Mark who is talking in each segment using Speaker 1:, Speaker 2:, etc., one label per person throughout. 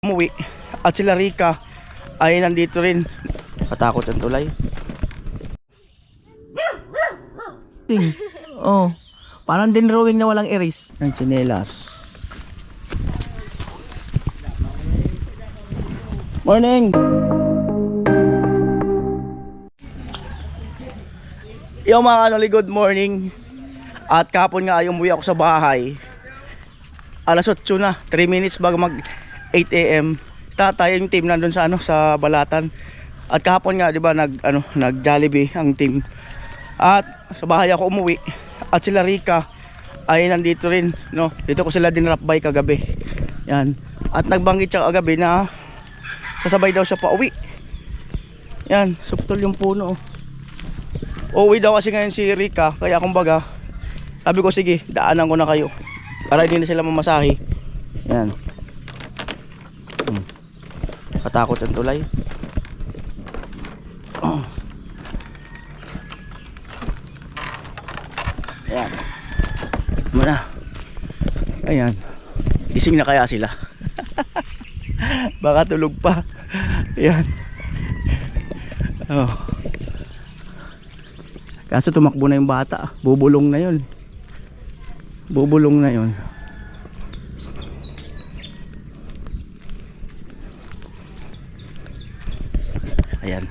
Speaker 1: Umuwi at sila Rika ay nandito rin. Katakot ang tulay. Oh, parang din drawing na walang iris. Ang tsinelas. Morning. Yo mga kanoli, good morning. At kahapon nga ay umuwi ako sa bahay. Alas 8 na, 3 minutes bago mag 8 AM. Tatay yung team nandun sa sa Balatan. At kahapon nga 'di ba nag Jollibee ang team. At sa bahay ako umuwi at sila Rika ay nandito rin, no. Dito ko sila dinrap by kagabi. Yan. At nagbanggit siya kagabi na sasabay daw siya pauwi. Yan, suktol yung puno. Uuwi daw kasi ngayon si Rika, kaya kumbaga sabi ko sige, daanan ko na kayo para hindi na sila mamasahe. Yan. Katakot ang tulay. Ayan. Muna. Ayan. Gising na kaya sila? Baka tulog pa. Ayan. Oh. Kaso tumakbo na yung bata. Bubulong na yun. Bubulong na yun. Ayan.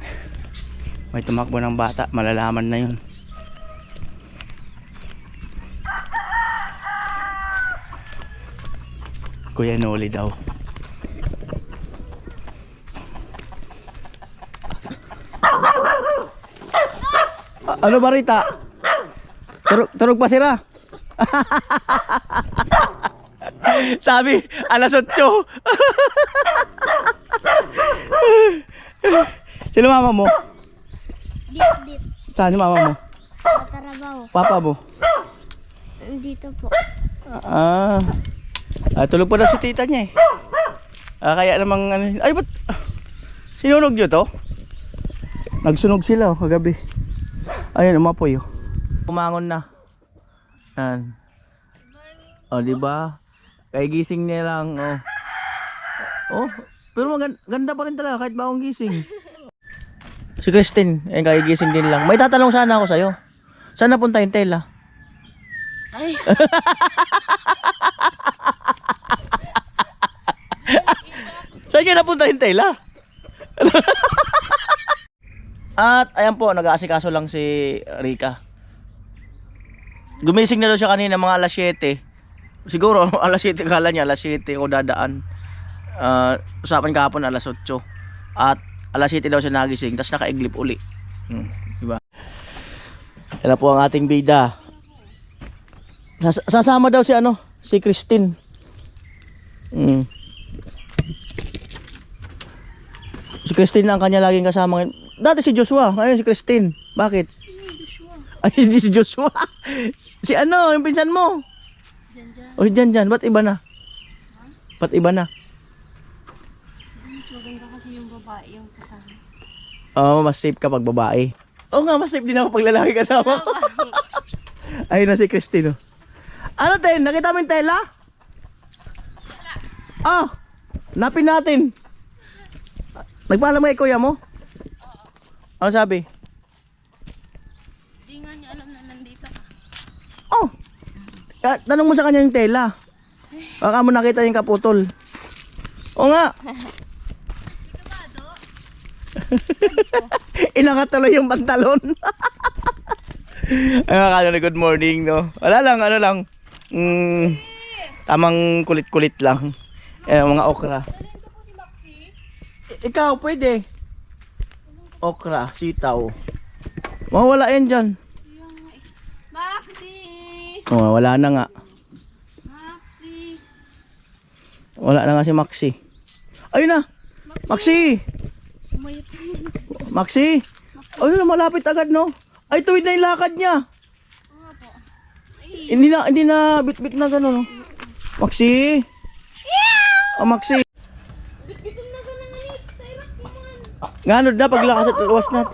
Speaker 1: May tumakbo ng bata, malalaman na yun. Kuya Noli daw. Ano ba Rita? Turog pa sila. Sabi, alas 8. Sino mama mo?
Speaker 2: Dip.
Speaker 1: Saan yung mama mo?
Speaker 2: Matarabaho.
Speaker 1: Papa mo?
Speaker 2: Dito po.
Speaker 1: Tulog pa daw si tita niya eh. Kaya namang ay ba't sinunog nyo to? Nagsunog sila kagabi. Ayun, umapoy oh. Kumangon na. Yan. Oh, diba? Kaya gising niya lang oh. Oh, pero ganda pa rin talaga kahit baong gising. Si Christine, ayun, kagigising din lang. May tatanong sana ako sa'yo. Saan napunta yung tela?
Speaker 2: Ay.
Speaker 1: Saan kayo napunta yung tela? At ayan po, nag-aasikaso lang si Rika. Gumising na daw siya kanina mga alas 7. Siguro alas 7, kala niya alas 7 ako dadaan. Usapan kahapon alas 8. At alas 7 daw siya nagising, tapos nakaiglip uli. Diba? Yan po ang ating bida. Sasama daw si si Christine. Si Christine ang kanya laging kasama. Dati si Joshua, ngayon si Christine. Bakit?
Speaker 2: Joshua.
Speaker 1: Ay, hindi si Joshua. Si yung pinsan mo.
Speaker 2: Diyan.
Speaker 1: O, dyan. Ba't iba na? Ba't iba na?
Speaker 2: Mas maganda kasi yung babae yung kasama.
Speaker 1: Oo, mas safe kapag babae. Oo nga, mas safe din ako pag lalaki kasama ko. Ayun na si Christine. Ano Ten? Nakita mo yung tela? Napin natin. Nagpaalam mo kay kuya mo? Ano sabi?
Speaker 2: Hindi nga niya alam na nandito ka.
Speaker 1: Oh! Tanong mo sa kanya yung tela. Baka mo nakita yung kaputol. Oo nga. Inakatuloy yung pantalon. Ay mga kanoli, good morning no. Wala lang, tamang kulit-kulit lang. Mga okra. Ikaw pwede. Okra, sitaw. Mawala yan dyan.
Speaker 2: Maxi!
Speaker 1: Wala na nga.
Speaker 2: Maxi!
Speaker 1: Wala na nga si Maxi. Ayun na. Maxi!
Speaker 2: Umayot tayo.
Speaker 1: Maxi! Ayun na, malapit agad no. Ay, tuwid na yung lakad niya.
Speaker 2: Oo po.
Speaker 1: Hindi na bit-bit na gano'n no. Maxi! Oh, Maxi!
Speaker 2: Bit-bitin na gano'n nga yun. Tairak mo man.
Speaker 1: Ganod na paglakas at luwas na.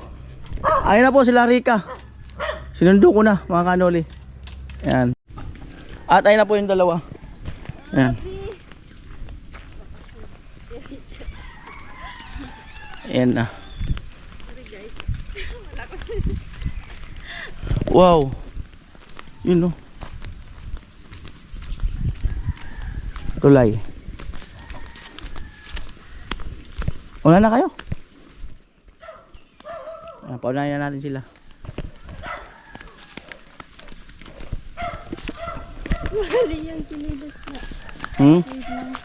Speaker 1: Ayun na po sila Rika. Sinundo ko na mga kanoli. Ayan. At ayun na po yung dalawa. Ayan. Ayan na. Wow. Yun, no. Tulay. Una na kayo. Paunahin na natin sila.
Speaker 2: Mali yung chinilas na.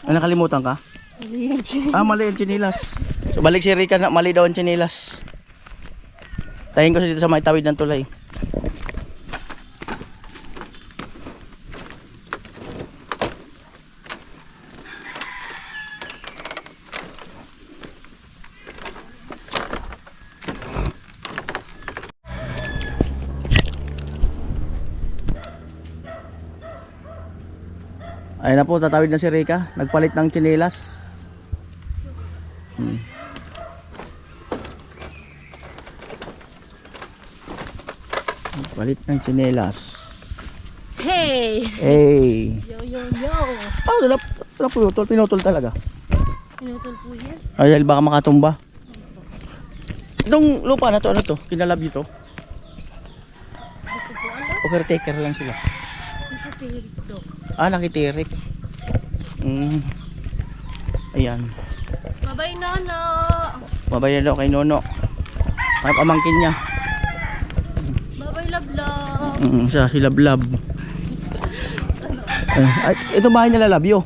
Speaker 1: Ano, nakalimutan ka?
Speaker 2: Mali yung chinilas.
Speaker 1: Mali yung chinilas. So, balik si Rika na mali daw ang chinilas. Tahin ko siya dito sa may tawid ng tulay. Ayun na po, tatawid na si Rika. Nagpalit ng tsinelas. Nagpalit ng tsinelas.
Speaker 2: Hey!
Speaker 1: Hey!
Speaker 2: Yo, yo, yo!
Speaker 1: Pinutol, pinutol talaga.
Speaker 2: Pinutol po yan.
Speaker 1: Ay, dahil baka makatumba. Itong lupa na to, ano to? Kinalab nyo to?
Speaker 2: Hindi ko po alam.
Speaker 1: O caretaker lang sila?
Speaker 2: Nakatirik to.
Speaker 1: Nakitirik. Ayan.
Speaker 2: Bye-bye, Nono!
Speaker 1: Mabay na daw kay Nono. Ang pamangkin niya.
Speaker 2: Bye-bye, Love-Love!
Speaker 1: Siya, si Lablab. Ay, ito bahay nila Labyo.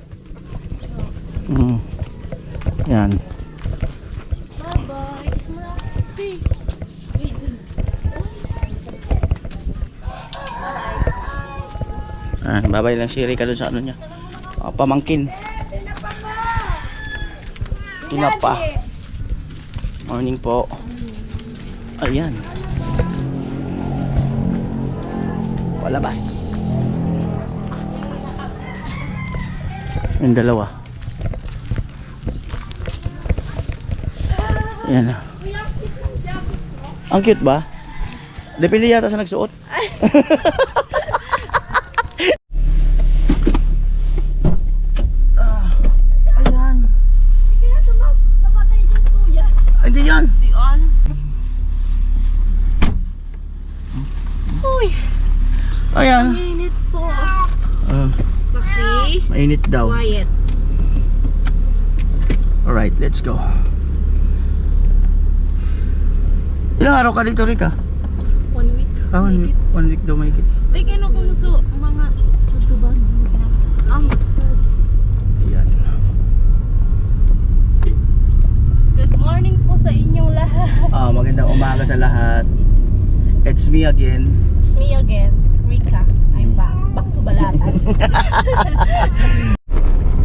Speaker 1: Yan.
Speaker 2: Bye-bye! Kiss mo na ako. Di.
Speaker 1: Babay lang si Rika dun sa ano niya. Pamangkin. Tinapa. Morning po. Ayan. Palabas. Yung dalawa. Ayan na. Ang cute ba? Depende yata sa nagsuot. Ayan.
Speaker 2: Kaya tamatay dyan, kuya.
Speaker 1: Hindi yan.
Speaker 2: Di on. Uy!
Speaker 1: Ayan.
Speaker 2: Mainit po.
Speaker 1: Ah,
Speaker 2: Maxi,
Speaker 1: mainit daw.
Speaker 2: quiet.
Speaker 1: Alright, let's go. Ilang araw ka dito, Rika?
Speaker 2: 1 week.
Speaker 1: 1 week. 1 week daw may kit.
Speaker 2: Di kino kumuso mga sa tubag mo pinakita sa gabi.
Speaker 1: Ayan.
Speaker 2: Good morning po sa inyong lahat.
Speaker 1: Magandang umaga sa lahat. It's me again.
Speaker 2: It's me again, Rika. I'm back. Back to Balatan.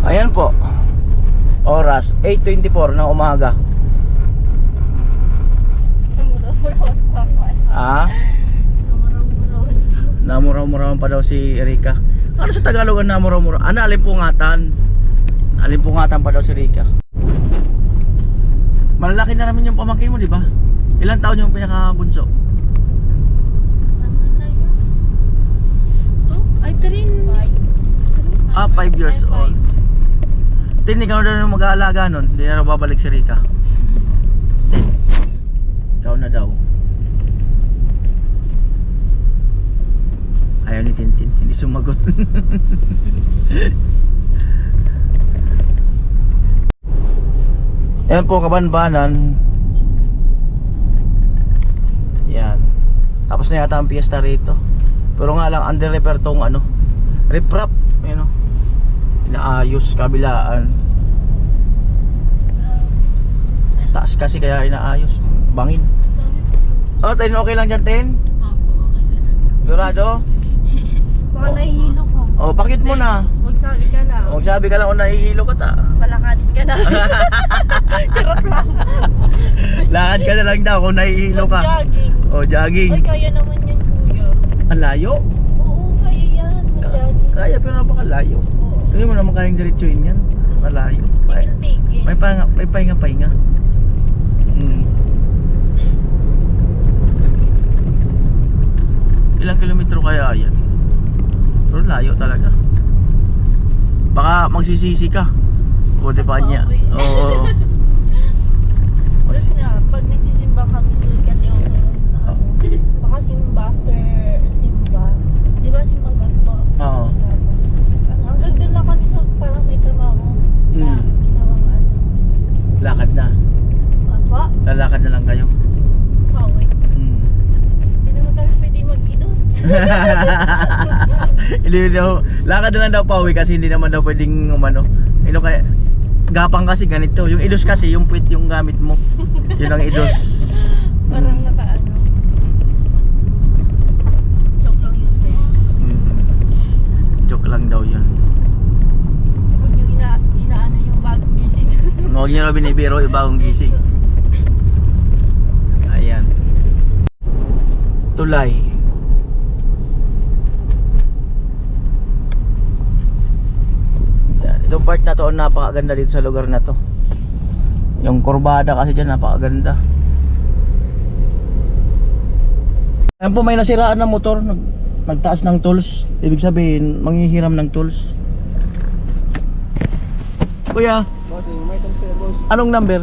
Speaker 1: Ayan po. Oras 8:24 ng umaga.
Speaker 2: Namuraw-murawan pa ako. Namuraw-murawan pa.
Speaker 1: Namuraw-murawan pa daw si Rika. Ano sa Tagalog ang namuraw-muraw? Alimpungatan. Alimpungatan pa daw si Rika. Malalaki na naman yung pamangkin mo, di ba? Ilang taon yung pinakabunso?
Speaker 2: Ano na yun? Ay,
Speaker 1: 5 years old. Hindi ka na daw mag-aalaga nun. Hindi na raw babalik si Rika. Ikaw na daw. Ayaw ni Tintin. Hindi sumagot. Ayan po, Kabanbanan. Yan. Tapos na yata ang piyesta rito. Pero nga lang, under repair tong ano, riprap. Ayan o. Inaayos, kabilaan. Taas kasi kaya inaayos. Bangin. Tin, okay lang dyan, Tin? Sigurado?
Speaker 2: Baka nahihilo ka.
Speaker 1: Pakit mo na.
Speaker 2: Magsabi ka lang.
Speaker 1: Magsabi ka lang kung nahihilo ka ta.
Speaker 2: Palakad ka na. Charot lang.
Speaker 1: Lakad ka na lang daw kung nahihilo ka.
Speaker 2: Mag-jogging.
Speaker 1: Jogging.
Speaker 2: Ay, kaya naman yan, kuya.
Speaker 1: Ang layo?
Speaker 2: Oo, kaya yan. Mag-jogging.
Speaker 1: Kaya pero napakalayo.
Speaker 2: Oo.
Speaker 1: Hindi mo naman kayang diretsuhin yan. Malayo.
Speaker 2: Tigil-tigil.
Speaker 1: May pahinga. Ilang kilometro kaya yan? Pero layo talaga. Baka magsisisi ka. Buti pa niya. Oo.
Speaker 2: Tapos nga,
Speaker 1: lakad na lang kayo.
Speaker 2: Pauwi. Hindi naman kami pwede mag-idos.
Speaker 1: Hindi daw, lakad na lang daw pauwi kasi hindi naman daw pwedeng umano. Kaya gapang kasi ganito. Yung idos kasi, yung puwit yung gamit mo. Yun ang idos.
Speaker 2: Parang nakaano. Joke lang yun guys.
Speaker 1: Joke lang daw yun.
Speaker 2: Huwag yung inaano yung bagong gising.
Speaker 1: Huwag nyo na binibiro yung bagong gising. Ayan. Tulay. Ayan. Itong part na to, napakaganda dito sa lugar na to. Yung kurbada kasi dyan, napakaganda. Ayan po, may nasiraan na motor. Nagtaas ng tools. Ibig sabihin, manghihiram ng tools. Kuya,
Speaker 3: Bossing, may tools kayo, boss.
Speaker 1: anong number?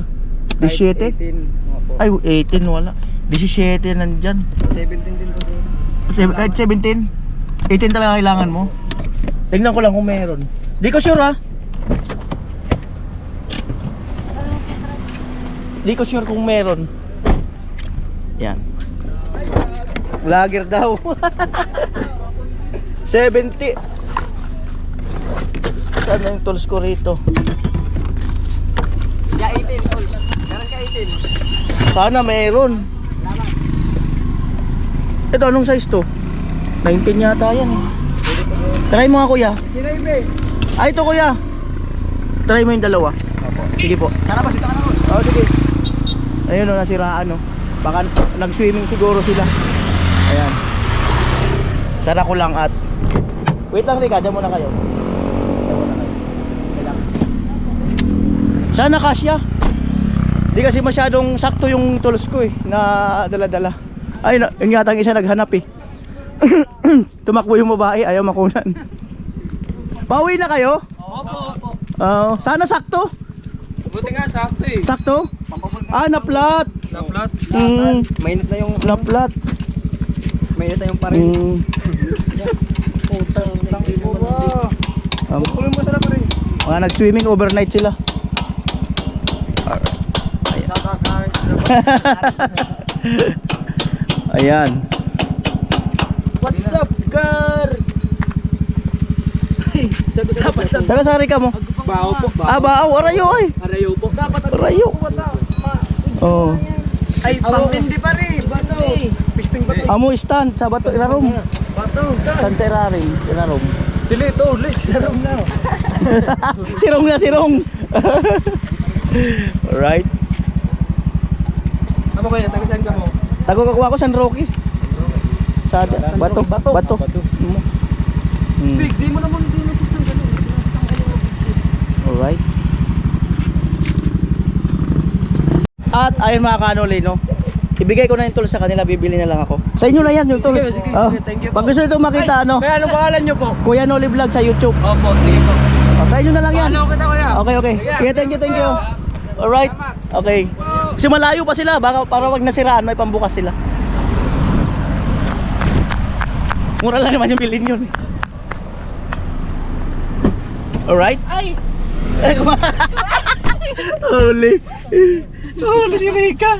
Speaker 1: 17?
Speaker 3: 18.
Speaker 1: Ay, 18 wala. 17 nandyan.
Speaker 3: 17 din po, sir.
Speaker 1: Kahit 17? 18 talaga kailangan mo? Tignan ko lang kung meron. Di ko sure ha. Di ko sure kung meron. Yan. Vlogger daw. 70. Saan na yung tools ko rito?
Speaker 3: Yeah, 18 tools. Meron ka 18.
Speaker 1: Sana meron. Ito anong size to? 19 yata yan eh. Try mo nga kuya.
Speaker 3: Sino yung be?
Speaker 1: Ay ito kuya. Try mo yung dalawa. Sige po.
Speaker 3: Tara ba, dito ka na, boss.
Speaker 1: Oh sige. Ayun o, nasiraan o. Baka nag-swimming siguro sila. Ayan. Sara ko lang at wait lang Rika, dyan muna kayo. Okay lang. Sana kasya. Di kasi masyadong sakto yung tools ko eh, na dala-dala. Ay, yun yata ang isa naghanap eh. Tumakbo yung babae, ayaw makunan. Pauwi na kayo?
Speaker 3: Opo.
Speaker 1: Sana sakto.
Speaker 3: Buti nga, sakto eh.
Speaker 1: Sakto? Ah, na-flat.
Speaker 3: Sa plat.
Speaker 1: Mainit na yung na-flat.
Speaker 3: Mainit na yung parin. Putang mo ba? Kukulong mo sila pa rin.
Speaker 1: Mga nag-swimming overnight sila. Ayan.
Speaker 3: What's up, gar? Dapat sa
Speaker 1: Taga sari ka mo?
Speaker 3: bao po.
Speaker 1: Ah, baaw, arayo ay.
Speaker 3: Arayo po. Dapat
Speaker 1: Arayo. Oh.
Speaker 3: Ay, pangtindi pa rin. Bato. Pisting bato.
Speaker 1: Amo stand sa bato ilarom.
Speaker 3: Bato.
Speaker 1: Stand sa iraring, ilarom.
Speaker 3: Sili ito, ulit. Larong na.
Speaker 1: Sirong na sirong. Alright.
Speaker 3: Amo kayo, taga-saan ka mo?
Speaker 1: Tago kakuha ko San Roque. Sa bato, bato.
Speaker 3: Big, di mo naman din natutang ganun. Tanggalin mo, big shit.
Speaker 1: Alright. At ayun mga kanoli, no? Ibigay ko na yung tools sa kanila, bibili na lang ako. Sa inyo na yan yung tools.
Speaker 3: Sige,
Speaker 1: Oh.
Speaker 3: thank you po.
Speaker 1: Pag gusto nito makita, ano?
Speaker 3: Kaya anong pangalan nyo po?
Speaker 1: Kuya Noli Vlog sa YouTube.
Speaker 3: Opo, sige po.
Speaker 1: Oh, sa inyo na lang yan.
Speaker 3: Follow kita, kuya.
Speaker 1: Okay, okay. Sige, thank you. Alright. Okay. Kasi malayo pa sila, baka para wag nasiraan, may pambukas sila. Mura lang naman yung bilhin yun. Alright.
Speaker 2: Ay!
Speaker 1: Huli. Huli si Rika.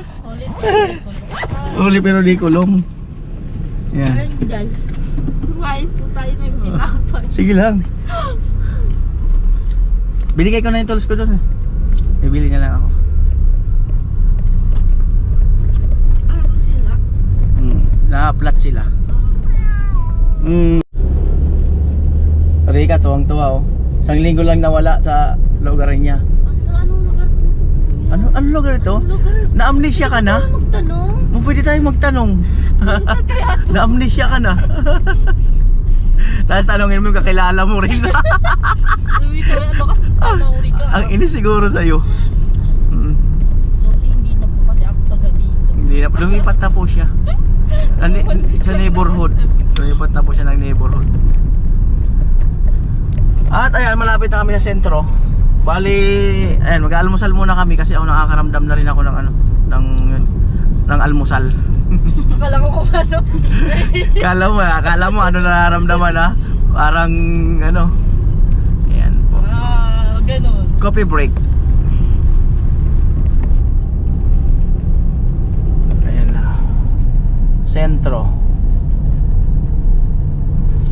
Speaker 1: Huli pero di kulong. Yan.
Speaker 2: Ayun guys. Kumain po tayo ng tinapay.
Speaker 1: Sige lang. Binigay ko na yung tools ko doon eh. Bibili na lang ako.
Speaker 2: Ano sila?
Speaker 1: Na-flat sila. Rika, tuwang-tuwa oh. Isang linggo lang nawala sa lugar niya.
Speaker 2: Anong lugar po ito?
Speaker 1: Ano lugar ito?
Speaker 2: Anong lugar?
Speaker 1: Na-amnesia ka na?
Speaker 2: Ano magtanong?
Speaker 1: Pwede tayong magtanong. Na-amnesia ka na. Tapos tanongin mo yung kakilala mo rin.
Speaker 2: Uy, sorry, ano kasi tanong Rika?
Speaker 1: Ang inis siguro sa'yo.
Speaker 2: Sorry, hindi na po kasi ako taga dito.
Speaker 1: Hindi na, lumipat na po siya. Sa neighborhood. Lumipat na po siya ng neighborhood. At ayan, malapit na kami sa sentro. Bali, ayan, mag-almusal muna kami kasi ako nakakaramdam na rin ako ng ano, ng almusal.
Speaker 2: Akala ko kung ano.
Speaker 1: Akala mo ano nararamdaman ha? Parang ano. Ayan po.
Speaker 2: Ganun.
Speaker 1: Coffee break.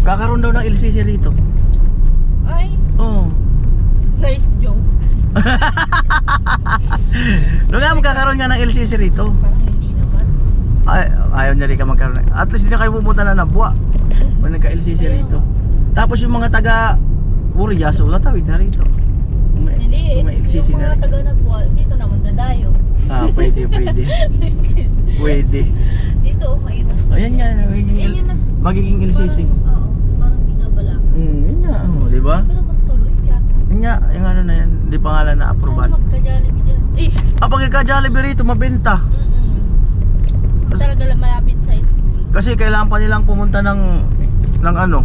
Speaker 1: Kakaroon daw ng LCC rito.
Speaker 2: Ay,
Speaker 1: Oo.
Speaker 2: nice joke.
Speaker 1: Doon nga magkakaroon nga ng LCC rito.
Speaker 2: Parang hindi naman.
Speaker 1: Ay, ayaw niya rin ka magkaroon. At least hindi na kayo pumunta na Nabwa. May nagka-LCC rito. Tapos yung mga taga Urias, tatawid na rito.
Speaker 2: Hindi,
Speaker 1: May
Speaker 2: yung
Speaker 1: LCC na
Speaker 2: mga
Speaker 1: rin.
Speaker 2: taga Nagwa, dito naman dadayo.
Speaker 1: Ah, pwede. Pwede.
Speaker 2: Dito, maiwas.
Speaker 1: Ayan nga,
Speaker 2: Yan yung
Speaker 1: magiging LCC.
Speaker 2: Oo, parang binabala.
Speaker 1: Yun nga, di ba?
Speaker 2: Wala magtuloy yata.
Speaker 1: Yun nga, yung ano na yan, hindi pa nga lang na-approval.
Speaker 2: Sana magka-Jollibee dyan. Eh!
Speaker 1: Pag nagka-Jollibee rito, mabenta.
Speaker 2: Talaga lang malapit sa school.
Speaker 1: Kasi kailangan pa nilang pumunta ng ano,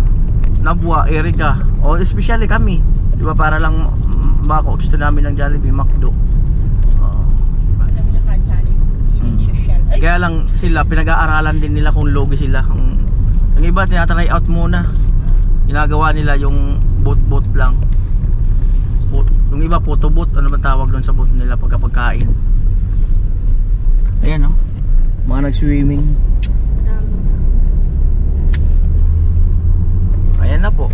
Speaker 1: Nabwa, Erika, o especially kami. Di ba, para lang bako gusto namin ng Jollibee, McDo.
Speaker 2: Alam niya ka Jollibee. Eating social. Ay!
Speaker 1: Kaya lang sila, pinag-aaralan din nila kung logi sila. Yung iba, tinatry out muna. Ginagawa nila yung boot lang. Yung iba, photo boot. Ano ba tawag doon sa boot nila pagkain? Ayan o. Mga nag-swimming.
Speaker 2: Dami.
Speaker 1: Ayan na po.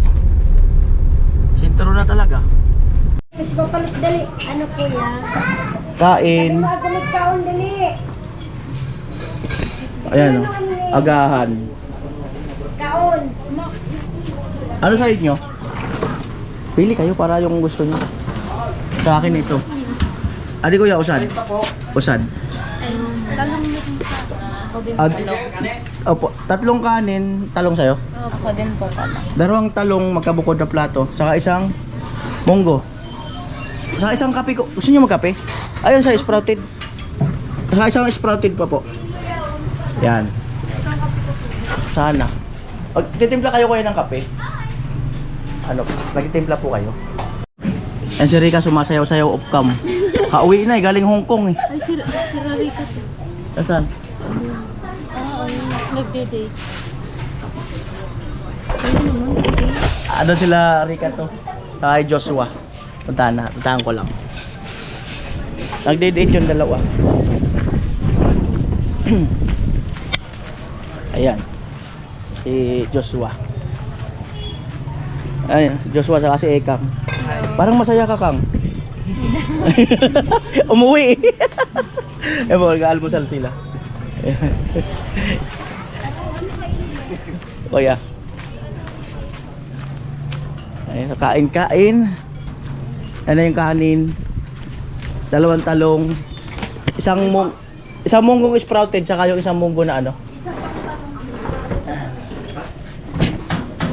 Speaker 1: Sintro na talaga.
Speaker 4: Mas papalit dali. Ano po yan?
Speaker 1: Kain.
Speaker 4: Magalit kaon dali.
Speaker 1: Ayan o. Agahan.
Speaker 4: Kaon.
Speaker 1: Ano sa inyo? Pili kayo para yung gusto niyo. Sa akin ito. Adi kuya, usad. Usad.
Speaker 2: Talong meron ka. Ako din
Speaker 1: Opo, tatlong kanin, talong sa'yo.
Speaker 2: Ako din po pala.
Speaker 1: Dalawang talong magkabukod na plato, saka isang munggo. Saka isang kape ko. Gusto niyo magkape? Ayun sa sprouted. Saka isang sprouted pa po. Yan. Sana. Titimpla kayo ng kape. Ano, nagtitimpla po kayo. Yan si Rika sumasayaw-sayaw off cam. Kauwi na galing Hong Kong eh.
Speaker 2: Ay, si Rarika to.
Speaker 1: Saan?
Speaker 2: Nagde-date. Ayun naman, date.
Speaker 1: Ano sila Rika to? Kay Joshua. Puntahan ko lang. Nagde-date yung dalawa. Ayan. Si Joshua. Ayan, Joshua saka si Ekang. Parang masaya ka, Kang. Umuwi. Eh, mag-almusal sila. Kuya. Ayun, kain-kain. Ano yung kanin? Dalawang talong. Isang munggong sprouted saka yung isang munggo na ano.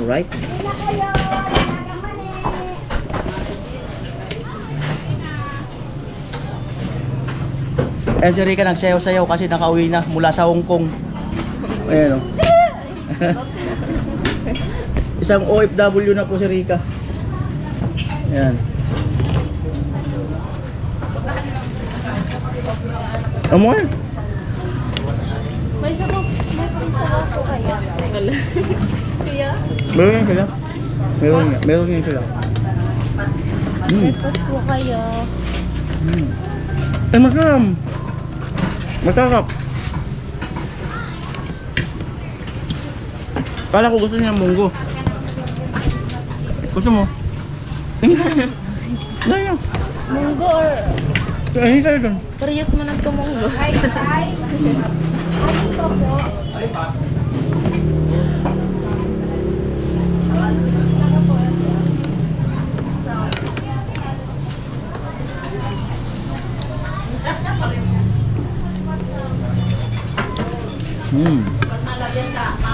Speaker 1: Alright. Ayan si Rika nagsayaw-sayaw kasi nakauwi na mula sa Hong Kong. Ayan o. Isang OFW na po si Rika. Ayan. Amo yan.
Speaker 2: May isa po kaya. Wala. Kuya?
Speaker 1: Meron yan sila. Meron yan sila.
Speaker 2: Breakfast po kayo.
Speaker 1: Eh, masarap. Masarap. Kala ko gusto niya ng munggo. Gusto mo? Dahil
Speaker 2: Munggo or
Speaker 1: hindi tayo doon.
Speaker 2: parehas man ang tumunggo.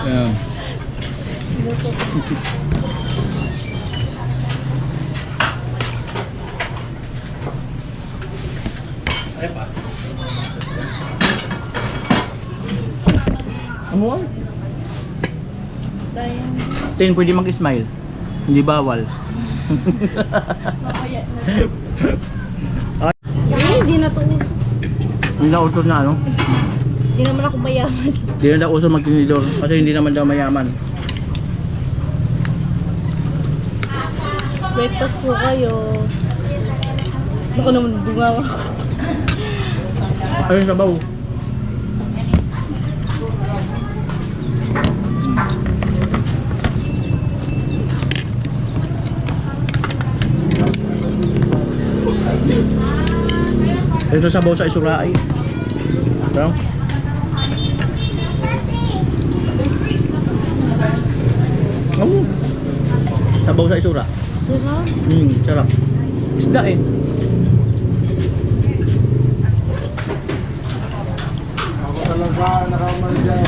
Speaker 1: Ayan. Ano?
Speaker 2: Tayong
Speaker 1: Tin, pwede mag-smile. Hindi bawal.
Speaker 2: mamaya na. Hindi na to uso.
Speaker 1: Hindi na uso na ano?
Speaker 2: Hindi naman ako mayaman.
Speaker 1: Hindi na daw uso magtinidor kasi hindi naman daw mayaman.
Speaker 2: Breakfast po kayo. Baka naman bunga ako.
Speaker 1: Ayun sa baw. Ito sabaw sa isura ay. Ito. Oh. Sabaw sa isura.
Speaker 2: Sarap.
Speaker 1: Sarap. Isda eh.
Speaker 3: Ako talaga, nakaman dyan.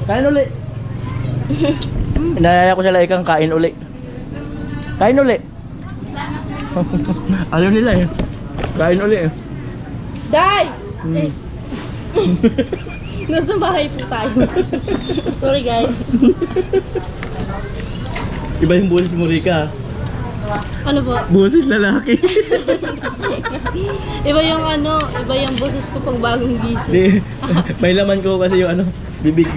Speaker 1: Kain uli. Inayaya ko sila ikang kain uli. Kain uli. Ayaw nila eh. Kain uli eh.
Speaker 2: Day!
Speaker 1: Mm.
Speaker 2: Nasa bahay po tayo. Sorry guys.
Speaker 1: Iba yung boses mo, Rika.
Speaker 2: Ano po?
Speaker 1: Boses lalaki.
Speaker 2: Iba yung ano, iba yung boses ko pag bagong gising.
Speaker 1: Di, may laman ko kasi yung ano, bibig.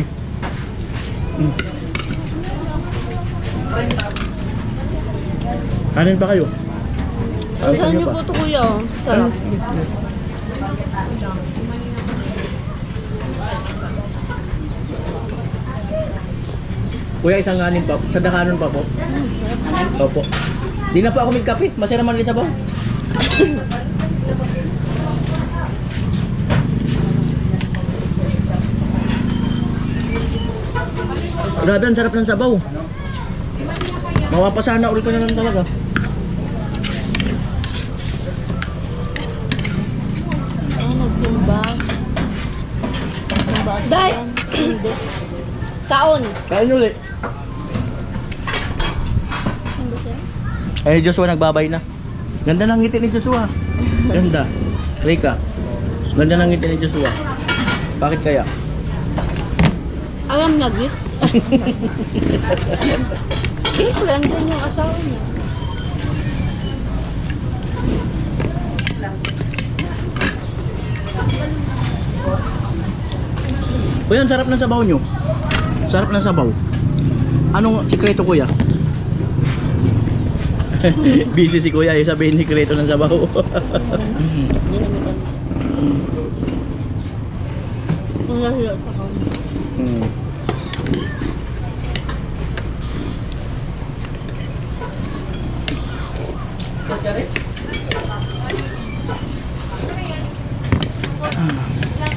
Speaker 1: Kanin pa kayo?
Speaker 2: Saan niyo po ito kuya? Oh? Sarap.
Speaker 1: Kuya, isang kanin pa. Sa dakanon pa po. Opo. Di na pa ako magkape. Masaya naman ulit sa baw. Grabe, ang sarap ng sabaw. Mawapasana ulit ko na lang talaga.
Speaker 2: Nagsimba. Nagsimba. Day! Hindi. Taon.
Speaker 1: Kain ulit.
Speaker 2: Ano ba sir?
Speaker 1: Eh, Joshua nagbabay na. Ganda ng ngiti ni Joshua. Ganda. Rika. Ganda ng ngiti ni Joshua. Bakit kaya?
Speaker 2: Alam na git. Siyempre, andyan yung asawa niya.
Speaker 1: Kuya, ang sarap ng sabaw nyo. Sarap ng sabaw. Anong sikreto, kuya? Busy si kuya, sabihin sikreto ng sabaw.
Speaker 2: Hindi naman kami. Ang lahiyo sa kami.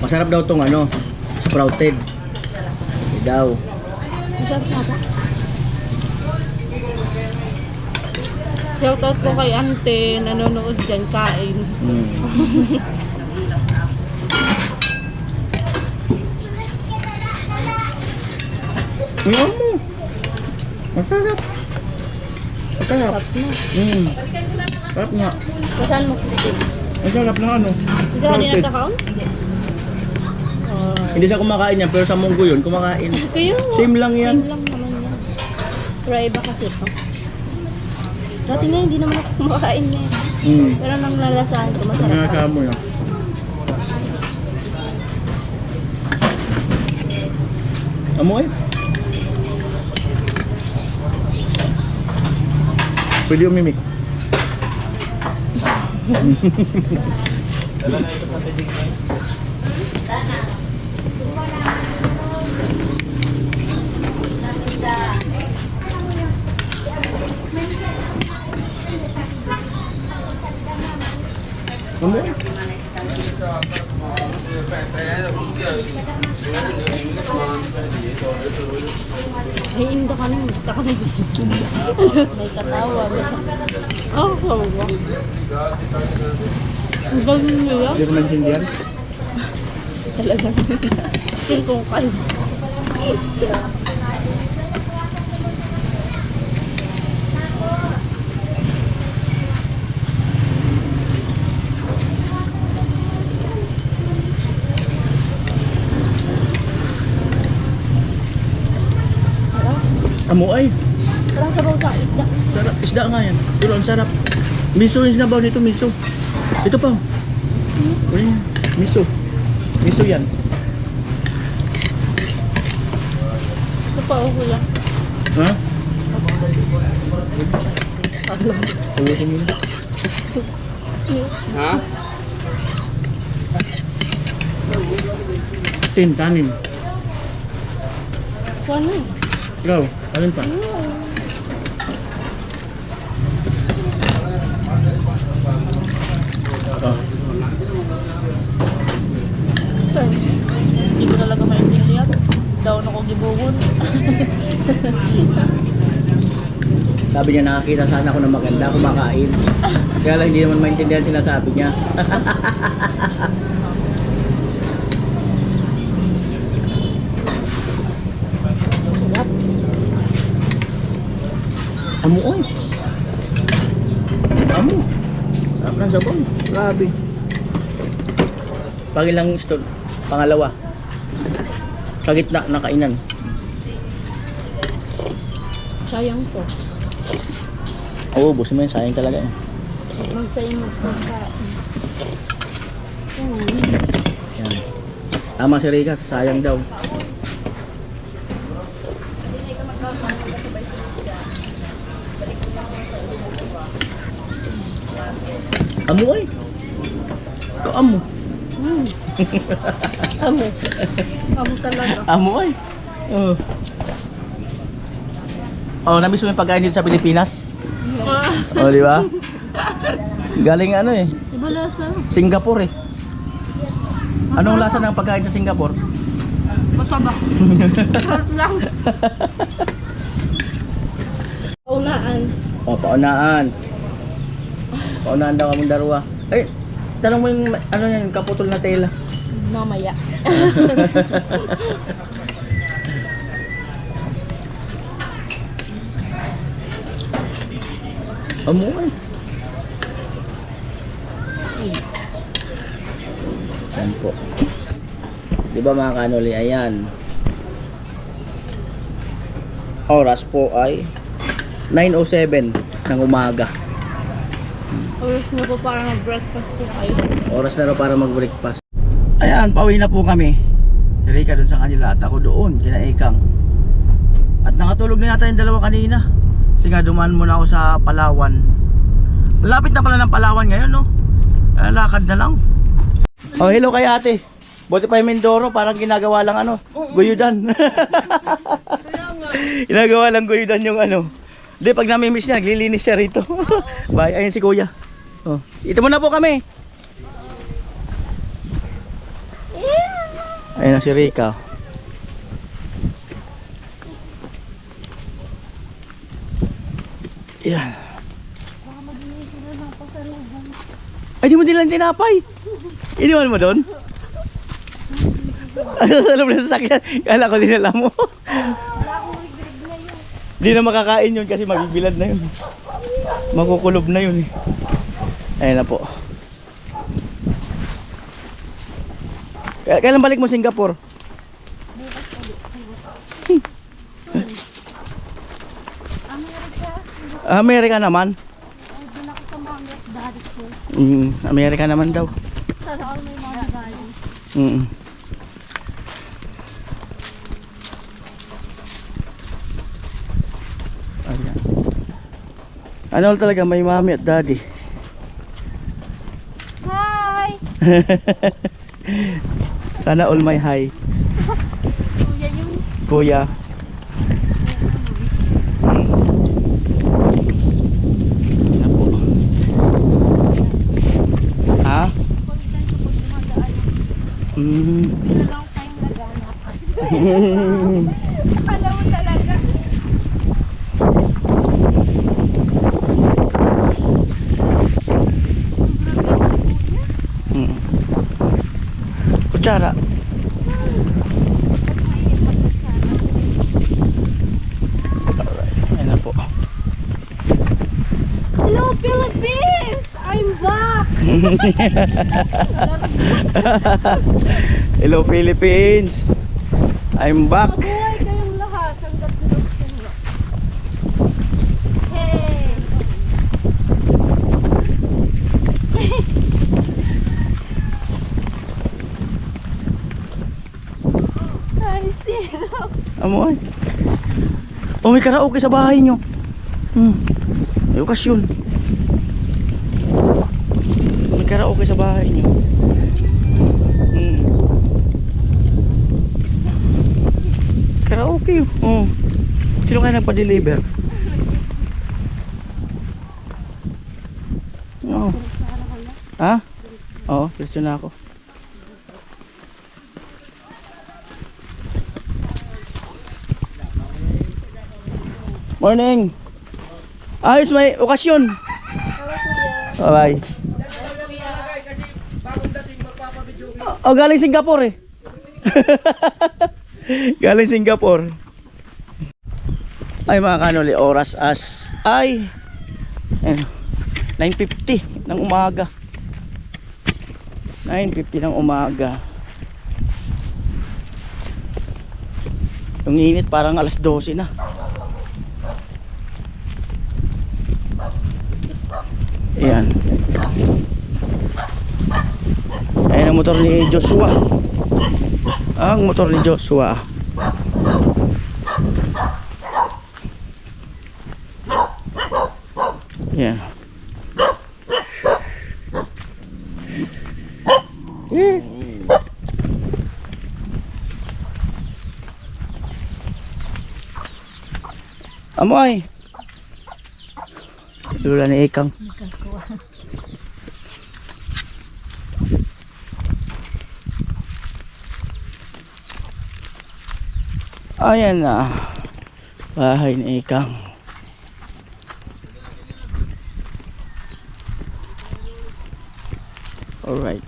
Speaker 1: Masarap daw tong ano, sprouted. Hindi daw.
Speaker 2: Masarap na ba? Shoutout ko kay ante, nanonood dyan, kain.
Speaker 1: Ano mo? Masarap. Masarap.
Speaker 2: Sarap na.
Speaker 1: Sarap nga.
Speaker 2: Kasaan mo kusin?
Speaker 1: Masarap na ano.
Speaker 2: Hindi ka din nagkakaon?
Speaker 1: Hindi siya kumakain yan, pero sa munggo yun, kumakain.
Speaker 2: Kayo.
Speaker 1: Same lang yan.
Speaker 2: Same lang naman yan. Pero iba kasi ito. Dati nga hindi naman ako kumakain na yun. Pero nang lalasahan ko, masarap
Speaker 1: Mga
Speaker 2: ako.
Speaker 1: kamo yan. Amoy? Pwede umimik. Amoy?
Speaker 2: Ay, hindi ka nang magta ka na yun. May katawag. Oh, kawa. Ang galing niyo yan.
Speaker 1: Hindi ko maintindihan.
Speaker 2: Talagang. Feel kong kayo.
Speaker 1: Amoy?
Speaker 2: Parang sabaw sa isda.
Speaker 1: Sarap. Isda nga yan. Pero ang sarap. Miso yung sinabaw nito, miso. Ito pa. Uy, miso. Miso yan.
Speaker 2: Ito pa, okay lang.
Speaker 1: Ha?
Speaker 2: Alam.
Speaker 1: Ulitin mo.
Speaker 3: Ha?
Speaker 1: Tin, kanin.
Speaker 2: Kuha na.
Speaker 1: Ikaw, alin pa? Oh.
Speaker 2: Sir, hindi ko talaga maintindihan. Down ako gibuhon.
Speaker 1: Sabi niya nakakita sana ako ng maganda kumakain. Kaya lang hindi naman maintindihan sinasabi niya.
Speaker 2: Sarap.
Speaker 1: Amo oy. Amo. Sarap ng sabon. Grabe. Pag ilang stone? Pangalawa. Sa gitna na kainan.
Speaker 2: Sayang to.
Speaker 1: Oo, ubos mo yun. Sayang talaga eh.
Speaker 2: Magsayang magpagkain.
Speaker 1: Yan. Tama si Rika, sayang daw. Amo oy. Ito amo.
Speaker 2: Amo. Amo talaga.
Speaker 1: Amo oy. Oh. Oh, namiss mo yung pagkain dito sa Pilipinas? Oh, di ba? Galing ano eh,
Speaker 2: Iba lasa.
Speaker 1: Singapore eh. Anong lasa ng pagkain sa Singapore?
Speaker 2: Mataba. Sarap lang. Paunaan.
Speaker 1: Oh, paunaan. Paunaan daw kamong darwa. Eh, tanong mo yung ano yan, kaputol na tela.
Speaker 2: Mamaya.
Speaker 1: Amo eh. Yan po. Di ba mga kanoli, ayan. Oras po ay 9:07 ng umaga.
Speaker 2: Oras na po para mag-breakfast po kayo.
Speaker 1: Oras na raw para mag-breakfast. Ayan, pauwi na po kami. Si Rika dun sa kanila at ako doon, kina Ekang. At nakatulog na yata yung dalawa kanina. Kasi nga dumaan muna ako sa Palawan. Lapit na pala ng Palawan ngayon, no? Lakad na lang. Oh, hello kay ate. Buti pa yung Mindoro, parang ginagawa lang ano, guyudan. Ginagawa lang guyudan yung ano. Hindi, pag namimiss niya, naglilinis siya rito. Bye, ayun si kuya. Oh, ito muna po kami. Ayun na si Rika. Yan. Ay, di mo nilang tinapay. Iniwan mo doon? Ano sa loob ng sasakyan? Kala ko dinala mo. Di na makakain yun kasi magbibilad na yun. Makukulob na yun eh. Ayun na po. Kailan balik mo Singapore? Amerika naman. Amerika naman daw.
Speaker 2: Sana all may mga galing.
Speaker 1: Ayan. Ano talaga, may mami at daddy.
Speaker 2: Hi!
Speaker 1: Sana all may hi.
Speaker 2: Kuya yun.
Speaker 1: Kuya. Ayan po. Ha?
Speaker 2: Dalawang tayong laganap. Alam mo talaga.
Speaker 1: Kutsara. Ayan na po.
Speaker 2: Hello Philippines! I'm back!
Speaker 1: Hello Philippines. I'm back.
Speaker 2: Mabuhay kayong lahat hanggat dulos kayo. Hey! Ay, sino?
Speaker 1: Amoy. Oh, may karaoke sa bahay nyo. May okasyon. May karaoke sa bahay nyo. Karaoke. Okay. Oh. Sino kaya nagpa-deliver? Oo. Ha? Oo, diretso na ako. Morning. Ayos, may okasyon. Bye-bye. Oh, galing Singapore eh. Galing Singapore. Ay mga kanoli, oras as ay 9:50 ng umaga. 9:50 ng umaga. Yung init parang alas 12 na. Ayan. Ayan ang motor ni Joshua. Ang motor ni Joshua. Ayan. Amoy. Lula ni Ikang. Ayan na. Bahay ni Ikang. Alright.